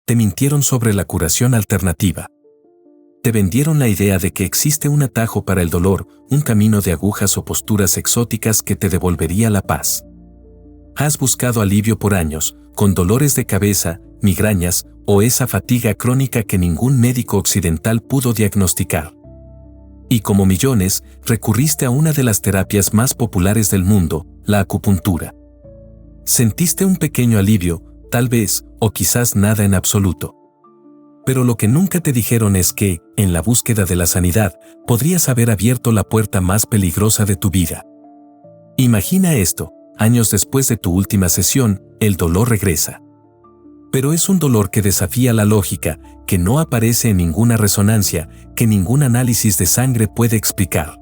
Te mintieron sobre la curación alternativa. Te vendieron la idea de que existe un atajo para el dolor, un camino de agujas o posturas exóticas que te devolvería la paz. Has buscado alivio por años, con dolores de cabeza, migrañas o esa fatiga crónica que ningún médico occidental pudo diagnosticar. Y como millones, recurriste a una de las terapias más populares del mundo, la acupuntura. Sentiste un pequeño alivio, tal vez, o quizás nada en absoluto. Pero lo que nunca te dijeron es que, en la búsqueda de la sanidad, podrías haber abierto la puerta más peligrosa de tu vida. Imagina esto, años después de tu última sesión, el dolor regresa. Pero es un dolor que desafía la lógica, que no aparece en ninguna resonancia, que ningún análisis de sangre puede explicar.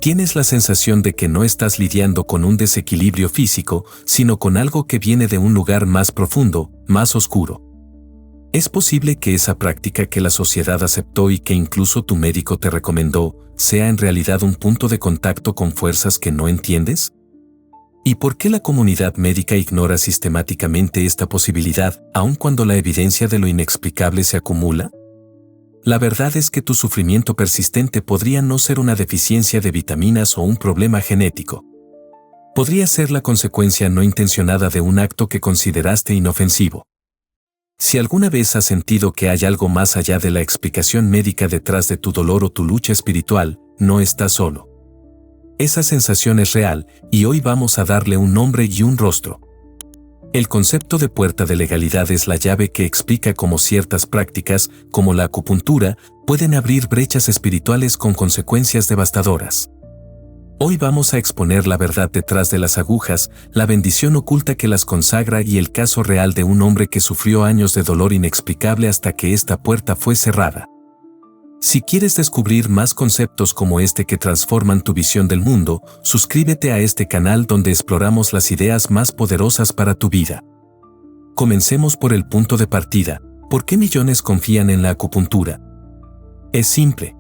Tienes la sensación de que no estás lidiando con un desequilibrio físico, sino con algo que viene de un lugar más profundo, más oscuro. ¿Es posible que esa práctica que la sociedad aceptó y que incluso tu médico te recomendó, sea en realidad un punto de contacto con fuerzas que no entiendes? ¿Y por qué la comunidad médica ignora sistemáticamente esta posibilidad, aun cuando la evidencia de lo inexplicable se acumula? La verdad es que tu sufrimiento persistente podría no ser una deficiencia de vitaminas o un problema genético. Podría ser la consecuencia no intencionada de un acto que consideraste inofensivo. Si alguna vez has sentido que hay algo más allá de la explicación médica detrás de tu dolor o tu lucha espiritual, no estás solo. Esa sensación es real, y hoy vamos a darle un nombre y un rostro. El concepto de puerta de legalidad es la llave que explica cómo ciertas prácticas, como la acupuntura, pueden abrir brechas espirituales con consecuencias devastadoras. Hoy vamos a exponer la verdad detrás de las agujas, la bendición oculta que las consagra y el caso real de un hombre que sufrió años de dolor inexplicable hasta que esta puerta fue cerrada. Si quieres descubrir más conceptos como este que transforman tu visión del mundo, suscríbete a este canal donde exploramos las ideas más poderosas para tu vida. Comencemos por el punto de partida. ¿Por qué millones confían en la acupuntura? Es simple.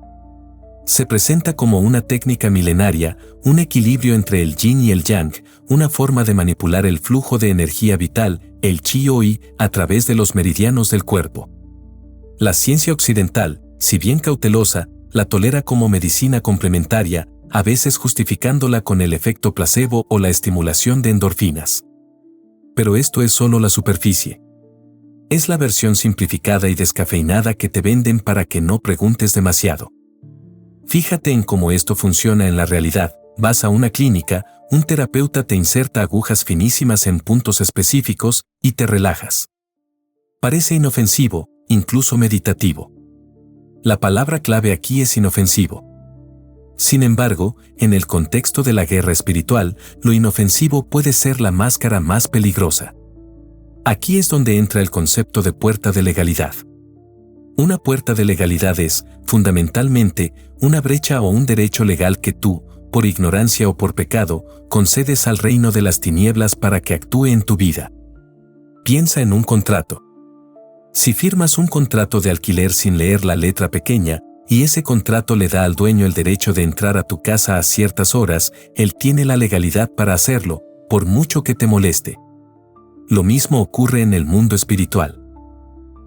Se presenta como una técnica milenaria, un equilibrio entre el yin y el yang, una forma de manipular el flujo de energía vital, el chi o yi, a través de los meridianos del cuerpo. La ciencia occidental, si bien cautelosa, la tolera como medicina complementaria, a veces justificándola con el efecto placebo o la estimulación de endorfinas. Pero esto es solo la superficie. Es la versión simplificada y descafeinada que te venden para que no preguntes demasiado. Fíjate en cómo esto funciona en la realidad. Vas a una clínica, un terapeuta te inserta agujas finísimas en puntos específicos y te relajas. Parece inofensivo, incluso meditativo. La palabra clave aquí es inofensivo. Sin embargo, en el contexto de la guerra espiritual, lo inofensivo puede ser la máscara más peligrosa. Aquí es donde entra el concepto de puerta de legalidad. Una puerta de legalidad es, fundamentalmente, una brecha o un derecho legal que tú, por ignorancia o por pecado, concedes al reino de las tinieblas para que actúe en tu vida. Piensa en un contrato. Si firmas un contrato de alquiler sin leer la letra pequeña, y ese contrato le da al dueño el derecho de entrar a tu casa a ciertas horas, él tiene la legalidad para hacerlo, por mucho que te moleste. Lo mismo ocurre en el mundo espiritual.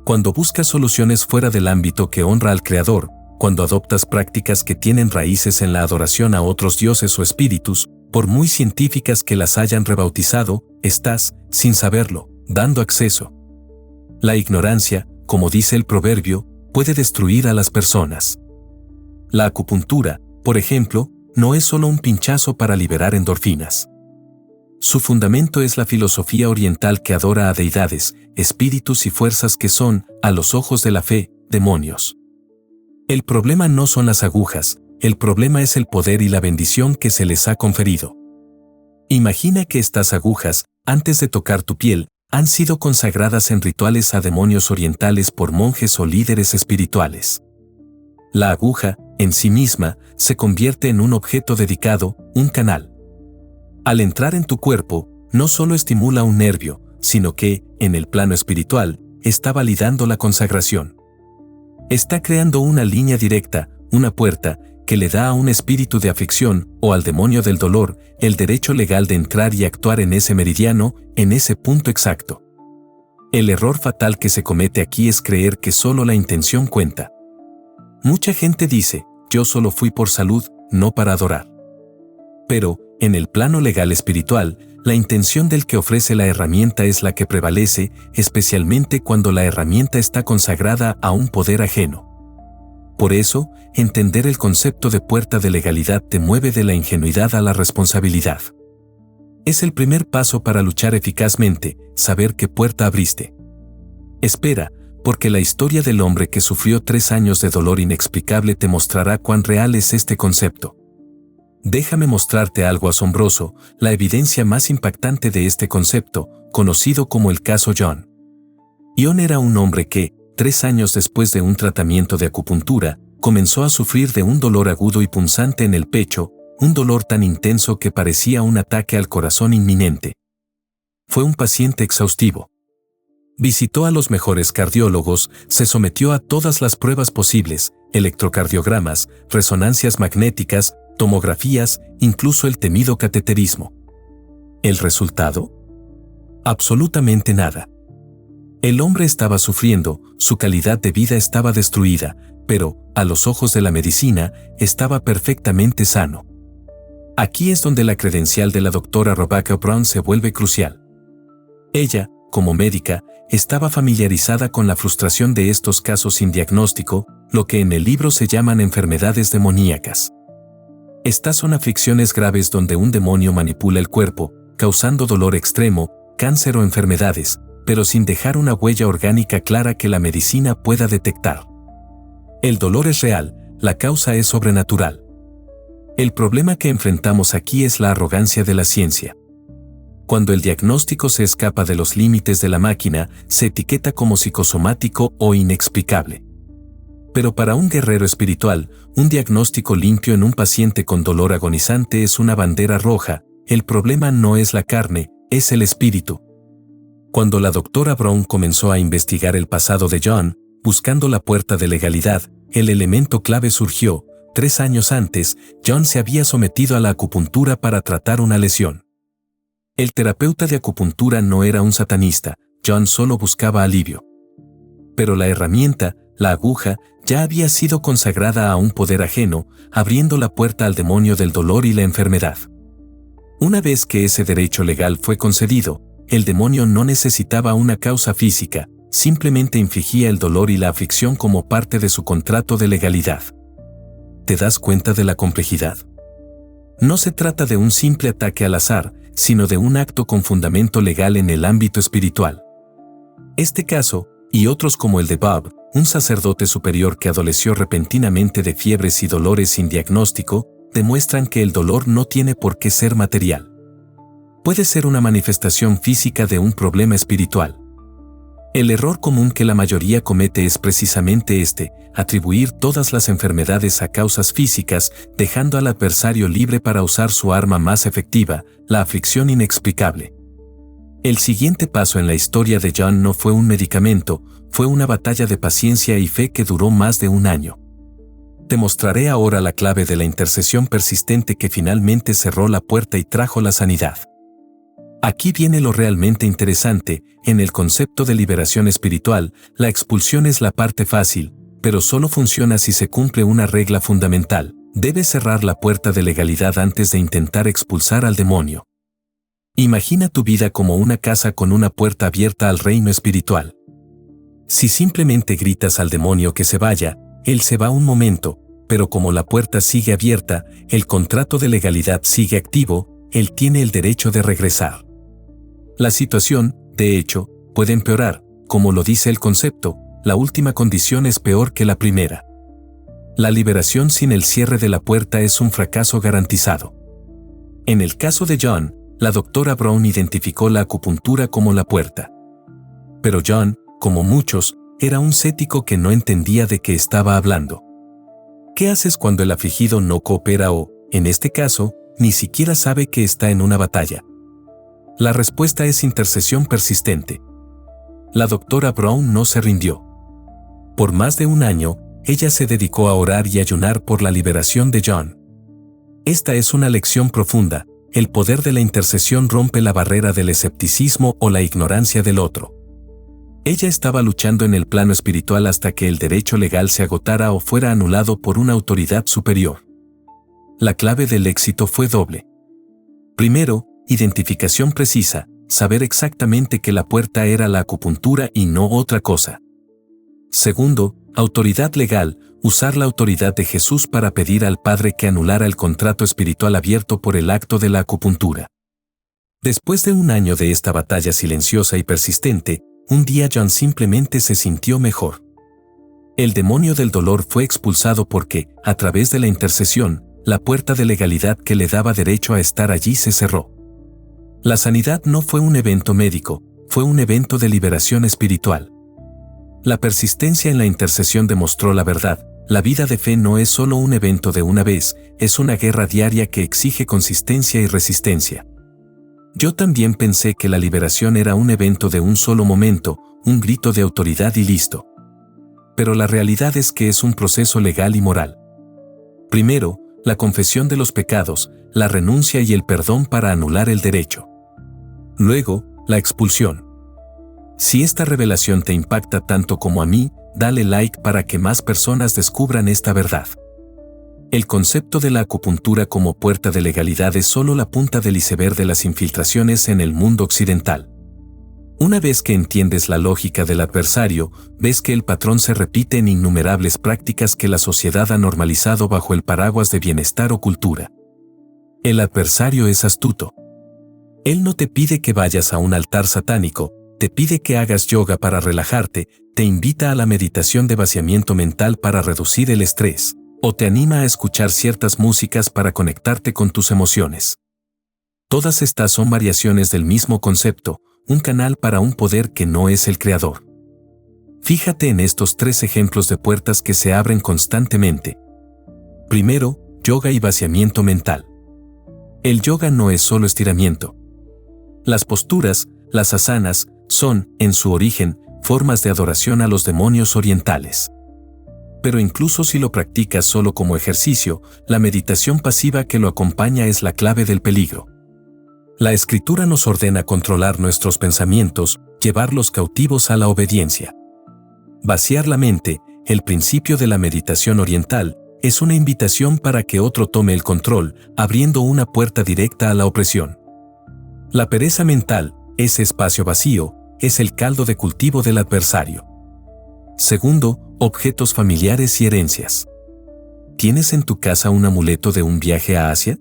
Cuando buscas soluciones fuera del ámbito que honra al Creador, cuando adoptas prácticas que tienen raíces en la adoración a otros dioses o espíritus, por muy científicas que las hayan rebautizado, estás, sin saberlo, dando acceso. La ignorancia, como dice el proverbio, puede destruir a las personas. La acupuntura, por ejemplo, no es solo un pinchazo para liberar endorfinas. Su fundamento es la filosofía oriental que adora a deidades, espíritus y fuerzas que son, a los ojos de la fe, demonios. El problema no son las agujas, el problema es el poder y la bendición que se les ha conferido. Imagina que estas agujas, antes de tocar tu piel, han sido consagradas en rituales a demonios orientales por monjes o líderes espirituales. La aguja, en sí misma, se convierte en un objeto dedicado, un canal. Al entrar en tu cuerpo, no solo estimula un nervio, sino que, en el plano espiritual, está validando la consagración. Está creando una línea directa, una puerta, que le da a un espíritu de aflicción o al demonio del dolor el derecho legal de entrar y actuar en ese meridiano, en ese punto exacto. El error fatal que se comete aquí es creer que solo la intención cuenta. Mucha gente dice, yo solo fui por salud, no para adorar. Pero, en el plano legal espiritual, la intención del que ofrece la herramienta es la que prevalece, especialmente cuando la herramienta está consagrada a un poder ajeno. Por eso, entender el concepto de puerta de legalidad te mueve de la ingenuidad a la responsabilidad. Es el primer paso para luchar eficazmente, saber qué puerta abriste. Espera, porque la historia del hombre que sufrió 3 años de dolor inexplicable te mostrará cuán real es este concepto. Déjame mostrarte algo asombroso, la evidencia más impactante de este concepto, conocido como el caso John. John era un hombre que, 3 años después de un tratamiento de acupuntura, comenzó a sufrir de un dolor agudo y punzante en el pecho, un dolor tan intenso que parecía un ataque al corazón inminente. Fue un paciente exhaustivo. Visitó a los mejores cardiólogos, se sometió a todas las pruebas posibles, electrocardiogramas, resonancias magnéticas, tomografías, incluso el temido cateterismo. ¿El resultado? Absolutamente nada. El hombre estaba sufriendo, su calidad de vida estaba destruida, pero, a los ojos de la medicina, estaba perfectamente sano. Aquí es donde la credencial de la doctora Rebecca Brown se vuelve crucial. Ella, como médica, estaba familiarizada con la frustración de estos casos sin diagnóstico, lo que en el libro se llaman enfermedades demoníacas. Estas son aflicciones graves donde un demonio manipula el cuerpo, causando dolor extremo, cáncer o enfermedades, pero sin dejar una huella orgánica clara que la medicina pueda detectar. El dolor es real, la causa es sobrenatural. El problema que enfrentamos aquí es la arrogancia de la ciencia. Cuando el diagnóstico se escapa de los límites de la máquina, se etiqueta como psicosomático o inexplicable. Pero para un guerrero espiritual, un diagnóstico limpio en un paciente con dolor agonizante es una bandera roja. El problema no es la carne, es el espíritu. Cuando la doctora Brown comenzó a investigar el pasado de John, buscando la puerta de legalidad, el elemento clave surgió. 3 años antes, John se había sometido a la acupuntura para tratar una lesión. El terapeuta de acupuntura no era un satanista, John solo buscaba alivio. Pero la herramienta, la aguja, ya había sido consagrada a un poder ajeno, abriendo la puerta al demonio del dolor y la enfermedad. Una vez que ese derecho legal fue concedido, el demonio no necesitaba una causa física, simplemente infligía el dolor y la aflicción como parte de su contrato de legalidad. ¿Te das cuenta de la complejidad? No se trata de un simple ataque al azar, sino de un acto con fundamento legal en el ámbito espiritual. Este caso, y otros como el de Bob, un sacerdote superior que adoleció repentinamente de fiebres y dolores sin diagnóstico, demuestran que el dolor no tiene por qué ser material. Puede ser una manifestación física de un problema espiritual. El error común que la mayoría comete es precisamente atribuir todas las enfermedades a causas físicas, dejando al adversario libre para usar su arma más efectiva, la aflicción inexplicable. El siguiente paso en la historia de John no fue un medicamento, fue una batalla de paciencia y fe que duró más de 1 año. Te mostraré ahora la clave de la intercesión persistente que finalmente cerró la puerta y trajo la sanidad. Aquí viene lo realmente interesante, en el concepto de liberación espiritual, la expulsión es la parte fácil, pero solo funciona si se cumple una regla fundamental. Debes cerrar la puerta de legalidad antes de intentar expulsar al demonio. Imagina tu vida como una casa con una puerta abierta al reino espiritual. Si simplemente gritas al demonio que se vaya, él se va un momento, pero como la puerta sigue abierta, el contrato de legalidad sigue activo, él tiene el derecho de regresar. La situación, de hecho, puede empeorar, como lo dice el concepto, la última condición es peor que la primera. La liberación sin el cierre de la puerta es un fracaso garantizado. En el caso de John, la doctora Brown identificó la acupuntura como la puerta. Pero John, como muchos, era un cético que no entendía de qué estaba hablando. ¿Qué haces cuando el afligido no coopera o, en este caso, ni siquiera sabe que está en una batalla? La respuesta es intercesión persistente. La doctora Brown no se rindió. Por más de 1 año, ella se dedicó a orar y ayunar por la liberación de John. Esta es una lección profunda. El poder de la intercesión rompe la barrera del escepticismo o la ignorancia del otro. Ella estaba luchando en el plano espiritual hasta que el derecho legal se agotara o fuera anulado por una autoridad superior. La clave del éxito fue doble. Primero, identificación precisa, saber exactamente que la puerta era la acupuntura y no otra cosa. Segundo, autoridad legal, usar la autoridad de Jesús para pedir al Padre que anulara el contrato espiritual abierto por el acto de la acupuntura. Después de un año de esta batalla silenciosa y persistente, un día John simplemente se sintió mejor. El demonio del dolor fue expulsado porque, a través de la intercesión, la puerta de legalidad que le daba derecho a estar allí se cerró. La sanidad no fue un evento médico, fue un evento de liberación espiritual. La persistencia en la intercesión demostró la verdad. La vida de fe no es solo un evento de una vez, es una guerra diaria que exige consistencia y resistencia. Yo también pensé que la liberación era un evento de un solo momento, un grito de autoridad y listo. Pero la realidad es que es un proceso legal y moral. Primero, la confesión de los pecados, la renuncia y el perdón para anular el derecho. Luego, la expulsión. Si esta revelación te impacta tanto como a mí, dale like para que más personas descubran esta verdad. El concepto de la acupuntura como puerta de legalidad es solo la punta del iceberg de las infiltraciones en el mundo occidental. Una vez que entiendes la lógica del adversario, ves que el patrón se repite en innumerables prácticas que la sociedad ha normalizado bajo el paraguas de bienestar o cultura. El adversario es astuto. Él no te pide que vayas a un altar satánico, te pide que hagas yoga para relajarte, te invita a la meditación de vaciamiento mental para reducir el estrés, o te anima a escuchar ciertas músicas para conectarte con tus emociones. Todas estas son variaciones del mismo concepto, un canal para un poder que no es el creador. Fíjate en estos 3 ejemplos de puertas que se abren constantemente. Primero, yoga y vaciamiento mental. El yoga no es solo estiramiento. Las posturas, las asanas, son, en su origen, formas de adoración a los demonios orientales. Pero incluso si lo practicas solo como ejercicio, la meditación pasiva que lo acompaña es la clave del peligro. La Escritura nos ordena controlar nuestros pensamientos, llevarlos cautivos a la obediencia. Vaciar la mente, el principio de la meditación oriental, es una invitación para que otro tome el control, abriendo una puerta directa a la opresión. La pereza mental, ese espacio vacío, es el caldo de cultivo del adversario. Segundo, objetos familiares y herencias. ¿Tienes en tu casa un amuleto de un viaje a Asia?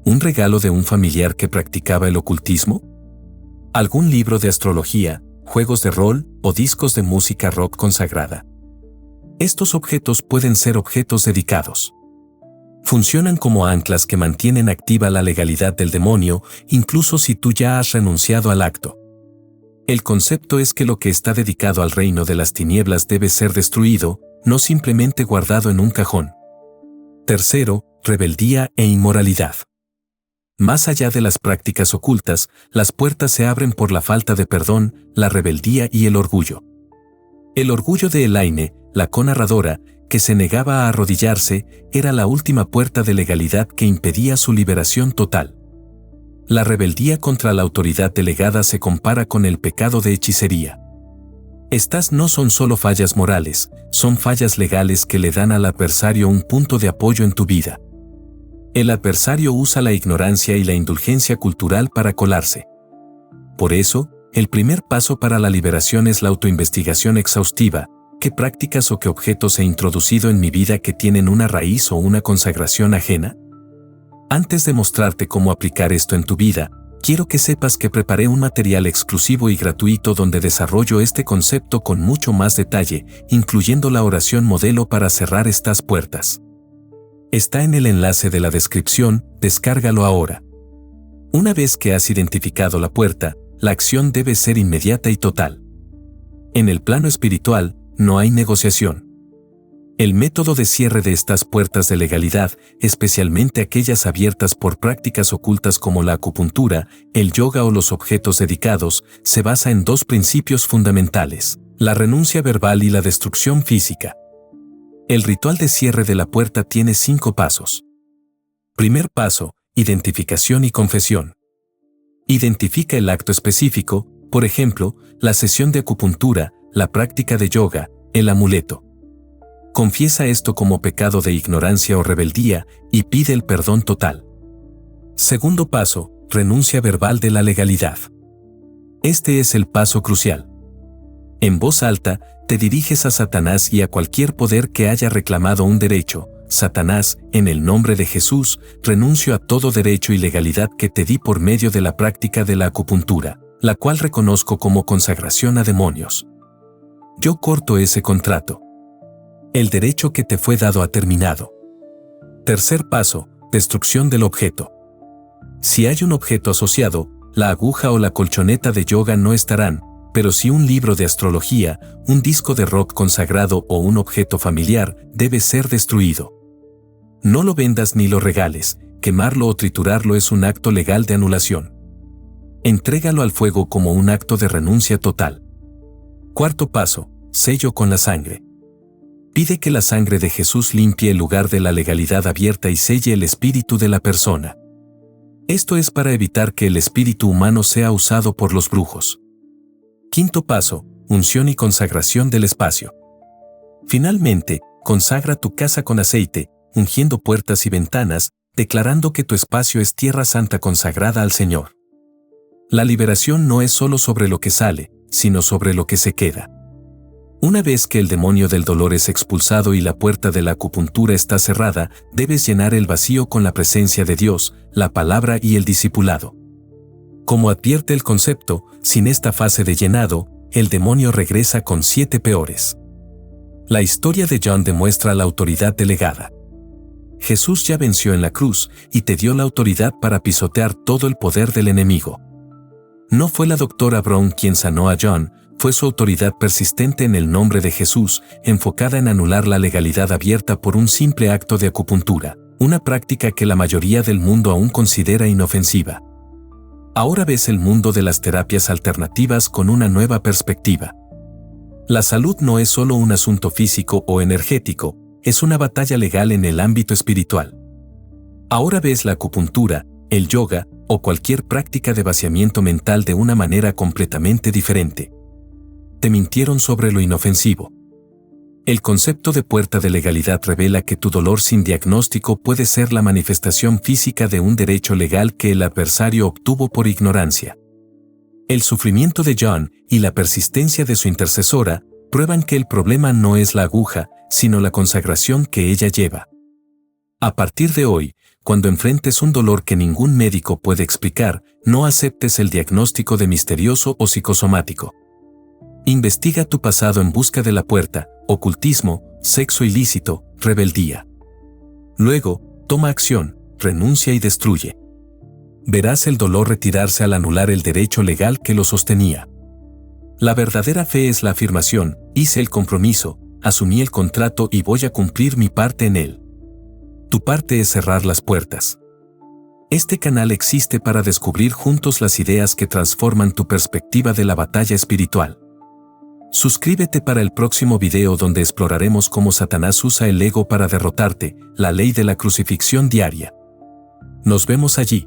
¿Un regalo de un familiar que practicaba el ocultismo? ¿Algún libro de astrología, juegos de rol o discos de música rock consagrada? Estos objetos pueden ser objetos dedicados. Funcionan como anclas que mantienen activa la legalidad del demonio, incluso si tú ya has renunciado al acto. El concepto es que lo que está dedicado al reino de las tinieblas debe ser destruido, no simplemente guardado en un cajón. Tercero, rebeldía e inmoralidad. Más allá de las prácticas ocultas, las puertas se abren por la falta de perdón, la rebeldía y el orgullo. El orgullo de Elaine, la co-narradora, que se negaba a arrodillarse, era la última puerta de legalidad que impedía su liberación total. La rebeldía contra la autoridad delegada se compara con el pecado de hechicería. Estas no son solo fallas morales, son fallas legales que le dan al adversario un punto de apoyo en tu vida. El adversario usa la ignorancia y la indulgencia cultural para colarse. Por eso, el primer paso para la liberación es la autoinvestigación exhaustiva. ¿Qué prácticas o qué objetos he introducido en mi vida que tienen una raíz o una consagración ajena? Antes de mostrarte cómo aplicar esto en tu vida, quiero que sepas que preparé un material exclusivo y gratuito donde desarrollo este concepto con mucho más detalle, incluyendo la oración modelo para cerrar estas puertas. Está en el enlace de la descripción, descárgalo ahora. Una vez que has identificado la puerta, la acción debe ser inmediata y total. En el plano espiritual, no hay negociación. El método de cierre de estas puertas de legalidad, especialmente aquellas abiertas por prácticas ocultas como la acupuntura, el yoga o los objetos dedicados, se basa en 2 principios fundamentales: la renuncia verbal y la destrucción física. El ritual de cierre de la puerta tiene 5 pasos. Primer paso: identificación y confesión. Identifica el acto específico, Por ejemplo, la sesión de acupuntura, la práctica de yoga, el amuleto. Confiesa esto como pecado de ignorancia o rebeldía y pide el perdón total. Segundo paso, renuncia verbal de la legalidad. Este es el paso crucial. En voz alta, te diriges a Satanás y a cualquier poder que haya reclamado un derecho. Satanás, en el nombre de Jesús, renuncio a todo derecho y legalidad que te di por medio de la práctica de la acupuntura, la cual reconozco como consagración a demonios. Yo corto ese contrato. El derecho que te fue dado ha terminado. Tercer paso, destrucción del objeto. Si hay un objeto asociado, la aguja o la colchoneta de yoga no estarán, pero si un libro de astrología, un disco de rock consagrado o un objeto familiar debe ser destruido. No lo vendas ni lo regales, quemarlo o triturarlo es un acto legal de anulación. Entrégalo al fuego como un acto de renuncia total. Cuarto paso, sello con la sangre. Pide que la sangre de Jesús limpie el lugar de la legalidad abierta y selle el espíritu de la persona. Esto es para evitar que el espíritu humano sea usado por los brujos. Quinto paso, unción y consagración del espacio. Finalmente, consagra tu casa con aceite, ungiendo puertas y ventanas, declarando que tu espacio es tierra santa consagrada al Señor. La liberación no es solo sobre lo que sale, sino sobre lo que se queda. Una vez que el demonio del dolor es expulsado y la puerta de la acupuntura está cerrada, debes llenar el vacío con la presencia de Dios, la palabra y el discipulado. Como advierte el concepto, sin esta fase de llenado, el demonio regresa con 7 peores. La historia de John demuestra la autoridad delegada. Jesús ya venció en la cruz y te dio la autoridad para pisotear todo el poder del enemigo. No fue la doctora Brown quien sanó a John, fue su autoridad persistente en el nombre de Jesús, enfocada en anular la legalidad abierta por un simple acto de acupuntura, una práctica que la mayoría del mundo aún considera inofensiva. Ahora ves el mundo de las terapias alternativas con una nueva perspectiva. La salud no es solo un asunto físico o energético, es una batalla legal en el ámbito espiritual. Ahora ves la acupuntura, el yoga o cualquier práctica de vaciamiento mental de una manera completamente diferente. Te mintieron sobre lo inofensivo. El concepto de puerta de legalidad revela que tu dolor sin diagnóstico puede ser la manifestación física de un derecho legal que el adversario obtuvo por ignorancia. El sufrimiento de John y la persistencia de su intercesora prueban que el problema no es la aguja, sino la consagración que ella lleva. A partir de hoy, cuando enfrentes un dolor que ningún médico puede explicar, no aceptes el diagnóstico de misterioso o psicosomático. Investiga tu pasado en busca de la puerta, ocultismo, sexo ilícito, rebeldía. Luego, toma acción, renuncia y destruye. Verás el dolor retirarse al anular el derecho legal que lo sostenía. La verdadera fe es la afirmación, hice el compromiso, asumí el contrato y voy a cumplir mi parte en él. Tu parte es cerrar las puertas. Este canal existe para descubrir juntos las ideas que transforman tu perspectiva de la batalla espiritual. Suscríbete para el próximo video donde exploraremos cómo Satanás usa el ego para derrotarte, la ley de la crucifixión diaria. Nos vemos allí.